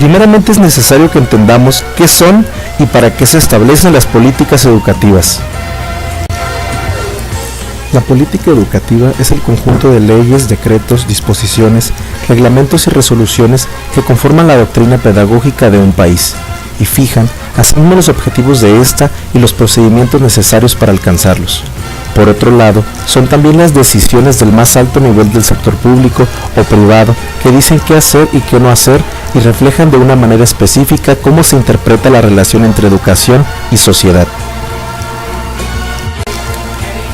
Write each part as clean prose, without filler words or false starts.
Primeramente es necesario que entendamos qué son y para qué se establecen las políticas educativas. La política educativa es el conjunto de leyes, decretos, disposiciones, reglamentos y resoluciones que conforman la doctrina pedagógica de un país y fijan asimismo los objetivos de ésta y los procedimientos necesarios para alcanzarlos. Por otro lado, son también las decisiones del más alto nivel del sector público o privado que dicen qué hacer y qué no hacer y reflejan de una manera específica cómo se interpreta la relación entre educación y sociedad.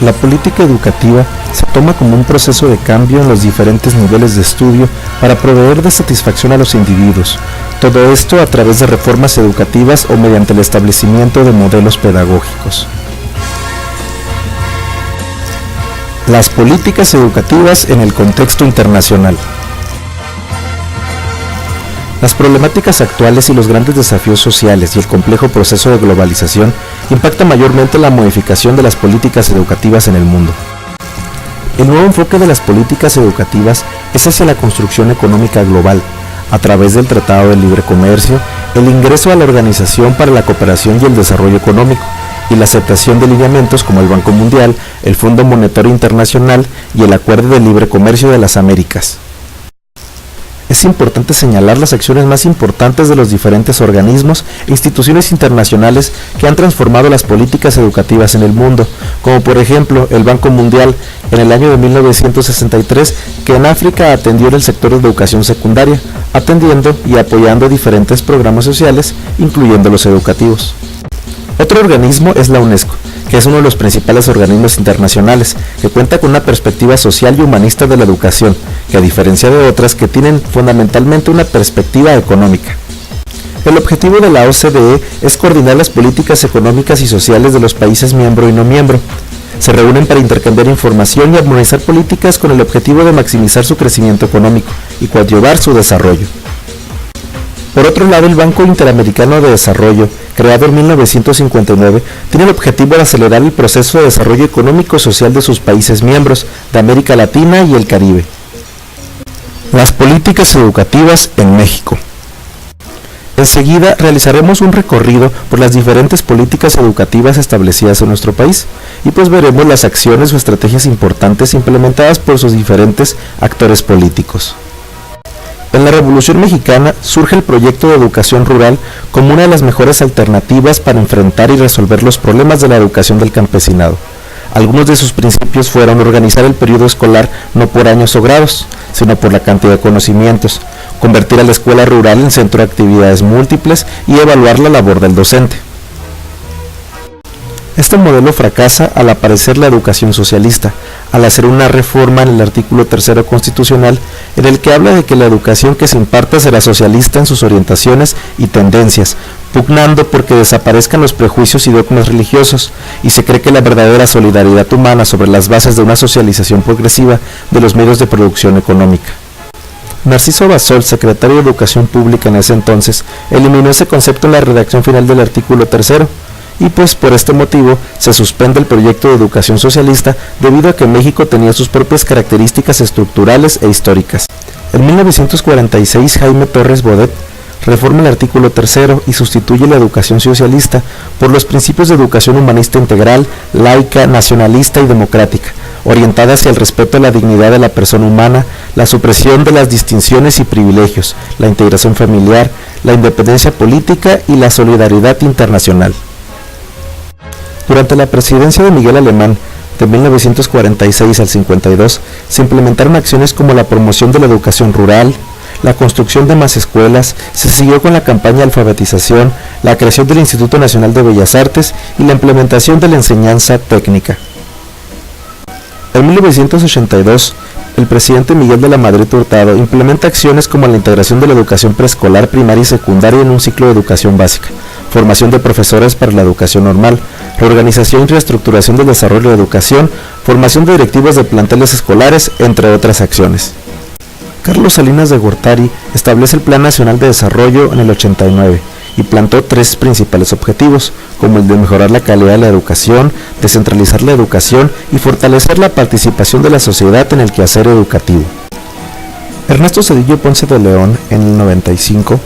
La política educativa se toma como un proceso de cambio en los diferentes niveles de estudio para proveer de satisfacción a los individuos, todo esto a través de reformas educativas o mediante el establecimiento de modelos pedagógicos. Las políticas educativas en el contexto internacional. Las problemáticas actuales y los grandes desafíos sociales y el complejo proceso de globalización impactan mayormente la modificación de las políticas educativas en el mundo. El nuevo enfoque de las políticas educativas es hacia la construcción económica global, a través del Tratado de Libre Comercio, el ingreso a la Organización para la Cooperación y el Desarrollo Económico, y la aceptación de lineamientos como el Banco Mundial, el Fondo Monetario Internacional y el Acuerdo de Libre Comercio de las Américas. Es importante señalar las acciones más importantes de los diferentes organismos e instituciones internacionales que han transformado las políticas educativas en el mundo, como por ejemplo el Banco Mundial en el año de 1963, que en África atendió en el sector de educación secundaria, atendiendo y apoyando diferentes programas sociales, incluyendo los educativos. Otro organismo es la UNESCO, que es uno de los principales organismos internacionales, que cuenta con una perspectiva social y humanista de la educación, que a diferencia de otras que tienen fundamentalmente una perspectiva económica. El objetivo de la OCDE es coordinar las políticas económicas y sociales de los países miembro y no miembro. Se reúnen para intercambiar información y armonizar políticas con el objetivo de maximizar su crecimiento económico y coadyuvar su desarrollo. Por otro lado, el Banco Interamericano de Desarrollo, creado en 1959, tiene el objetivo de acelerar el proceso de desarrollo económico y social de sus países miembros, de América Latina y el Caribe. Las políticas educativas en México. Enseguida realizaremos un recorrido por las diferentes políticas educativas establecidas en nuestro país y pues veremos las acciones o estrategias importantes implementadas por sus diferentes actores políticos. En la Revolución Mexicana surge el proyecto de educación rural como una de las mejores alternativas para enfrentar y resolver los problemas de la educación del campesinado. Algunos de sus principios fueron organizar el periodo escolar no por años o grados, sino por la cantidad de conocimientos, convertir a la escuela rural en centro de actividades múltiples y evaluar la labor del docente. Este modelo fracasa al aparecer la educación socialista, al hacer una reforma en el artículo 3 constitucional, en el que habla de que la educación que se imparta será socialista en sus orientaciones y tendencias, pugnando porque desaparezcan los prejuicios y dogmas religiosos, y se cree que la verdadera solidaridad humana sobre las bases de una socialización progresiva de los medios de producción económica. Narciso Bassols, secretario de Educación Pública en ese entonces, eliminó ese concepto en la redacción final del artículo 3, y pues por este motivo se suspende el proyecto de educación socialista debido a que México tenía sus propias características estructurales e históricas. En 1946 Jaime Torres Bodet reforma el artículo 3 y sustituye la educación socialista por los principios de educación humanista integral, laica, nacionalista y democrática, orientada hacia el respeto a la dignidad de la persona humana, la supresión de las distinciones y privilegios, la integración familiar, la independencia política y la solidaridad internacional. Durante la presidencia de Miguel Alemán, de 1946 al 52, se implementaron acciones como la promoción de la educación rural, la construcción de más escuelas, se siguió con la campaña de alfabetización, la creación del Instituto Nacional de Bellas Artes y la implementación de la enseñanza técnica. En 1982, el presidente Miguel de la Madrid Hurtado implementa acciones como la integración de la educación preescolar, primaria y secundaria en un ciclo de educación básica, formación de profesores para la educación normal, reorganización y reestructuración del desarrollo de educación, formación de directivos de planteles escolares, entre otras acciones. Carlos Salinas de Gortari establece el Plan Nacional de Desarrollo en el 89 y plantó 3 principales objetivos, como el de mejorar la calidad de la educación, descentralizar la educación y fortalecer la participación de la sociedad en el quehacer educativo. Ernesto Zedillo Ponce de León, en el 95,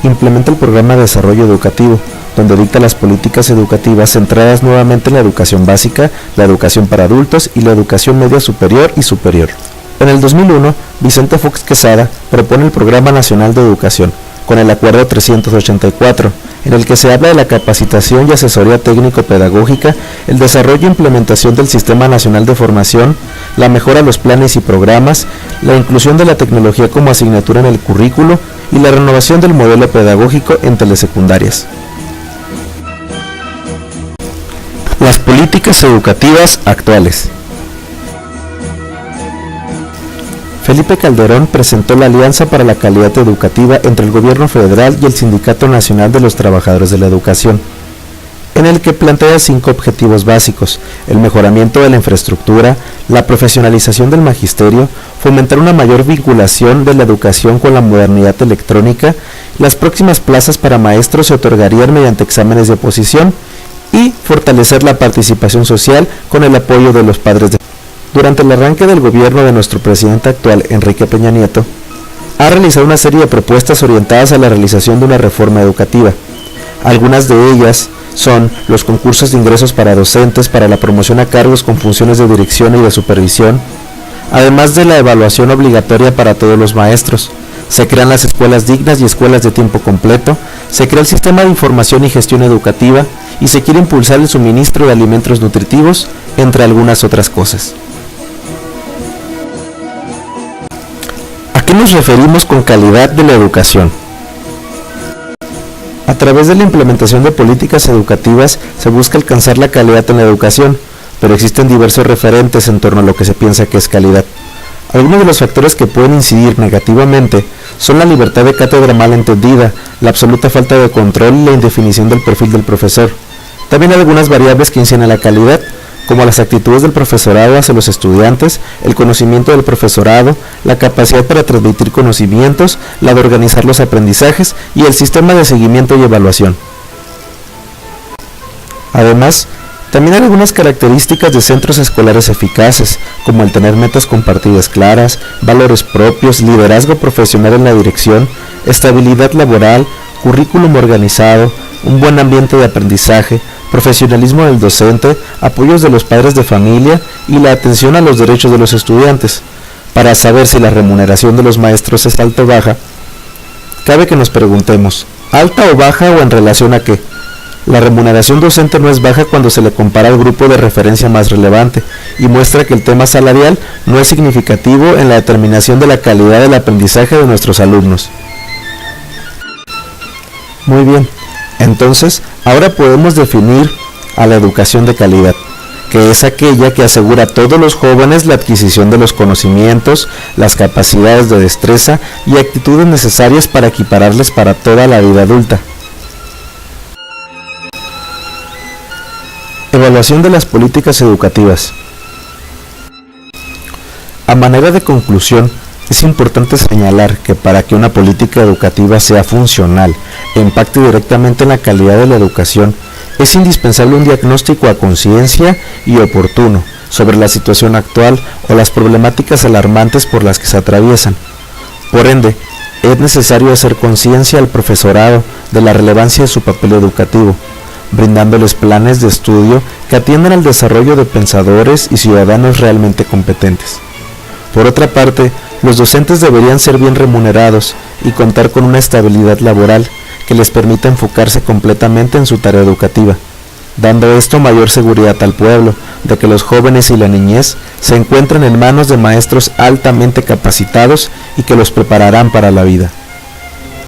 implementa el programa de desarrollo educativo, donde dicta las políticas educativas centradas nuevamente en la educación básica, la educación para adultos y la educación media superior y superior. En el 2001, Vicente Fox Quesada propone el Programa Nacional de Educación, con el Acuerdo 384, en el que se habla de la capacitación y asesoría técnico-pedagógica, el desarrollo e implementación del Sistema Nacional de Formación, la mejora de los planes y programas, la inclusión de la tecnología como asignatura en el currículo y la renovación del modelo pedagógico en telesecundarias. Las políticas educativas actuales. Felipe Calderón presentó la Alianza para la Calidad Educativa entre el Gobierno Federal y el Sindicato Nacional de los Trabajadores de la Educación, en el que plantea 5 objetivos básicos: el mejoramiento de la infraestructura, la profesionalización del magisterio, fomentar una mayor vinculación de la educación con la modernidad electrónica, las próximas plazas para maestros se otorgarían mediante exámenes de oposición y fortalecer la participación social con el apoyo de los padres de familia. Durante el arranque del gobierno de nuestro presidente actual, Enrique Peña Nieto, ha realizado una serie de propuestas orientadas a la realización de una reforma educativa. Algunas de ellas son los concursos de ingresos para docentes, para la promoción a cargos con funciones de dirección y de supervisión, además de la evaluación obligatoria para todos los maestros. Se crean las escuelas dignas y escuelas de tiempo completo, se crea el sistema de información y gestión educativa y se quiere impulsar el suministro de alimentos nutritivos, entre algunas otras cosas. ¿A qué nos referimos con calidad de la educación? A través de la implementación de políticas educativas se busca alcanzar la calidad en la educación, pero existen diversos referentes en torno a lo que se piensa que es calidad. Algunos de los factores que pueden incidir negativamente son la libertad de cátedra mal entendida, la absoluta falta de control y la indefinición del perfil del profesor. También hay algunas variables que inciden a la calidad, como las actitudes del profesorado hacia los estudiantes, el conocimiento del profesorado, la capacidad para transmitir conocimientos, la de organizar los aprendizajes y el sistema de seguimiento y evaluación. Además, también hay algunas características de centros escolares eficaces, como el tener metas compartidas claras, valores propios, liderazgo profesional en la dirección, estabilidad laboral, currículum organizado, un buen ambiente de aprendizaje, profesionalismo del docente, apoyos de los padres de familia y la atención a los derechos de los estudiantes. Para saber si la remuneración de los maestros es alta o baja, cabe que nos preguntemos, ¿alta o baja o en relación a qué? La remuneración docente no es baja cuando se le compara al grupo de referencia más relevante y muestra que el tema salarial no es significativo en la determinación de la calidad del aprendizaje de nuestros alumnos. Muy bien, entonces ahora podemos definir a la educación de calidad, que es aquella que asegura a todos los jóvenes la adquisición de los conocimientos, las capacidades de destreza y actitudes necesarias para equipararles para toda la vida adulta. Evaluación de las políticas educativas. A manera de conclusión, es importante señalar que para que una política educativa sea funcional e impacte directamente en la calidad de la educación, es indispensable un diagnóstico a conciencia y oportuno sobre la situación actual o las problemáticas alarmantes por las que se atraviesan. Por ende, es necesario hacer conciencia al profesorado de la relevancia de su papel educativo, brindándoles planes de estudio que atiendan al desarrollo de pensadores y ciudadanos realmente competentes. Por otra parte, los docentes deberían ser bien remunerados y contar con una estabilidad laboral que les permita enfocarse completamente en su tarea educativa, dando esto mayor seguridad al pueblo de que los jóvenes y la niñez se encuentren en manos de maestros altamente capacitados y que los prepararán para la vida.